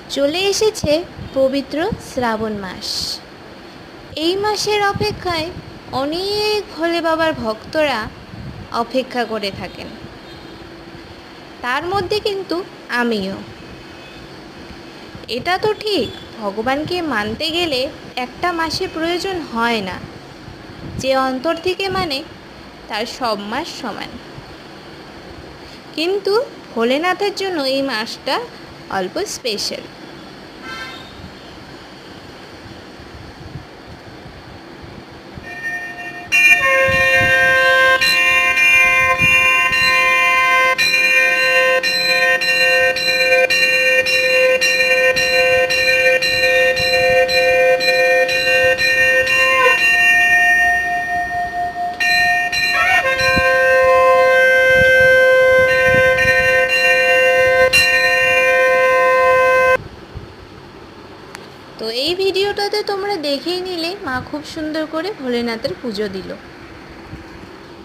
চলে এসেছে পবিত্র শ্রাবণ মাস। এই মাসের অপেক্ষায় অনেক ভোলে বাবার ভক্তরা অপেক্ষা করে থাকেন। তার মধ্যে কিন্তু আমিও। এটা তো ঠিক, ভগবানকে মানতে গেলে একটা মাসের প্রয়োজন হয় না। যে অন্তর থেকে মানে তার সব মাস সমান। কিন্তু ভোলেনাথের জন্য এই মাসটা অল্প স্পেশাল। তো এই ভিডিওটাতে তোমরা দেখেই নিলে মা খুব সুন্দর করে ভোলেনাথের পুজো দিল।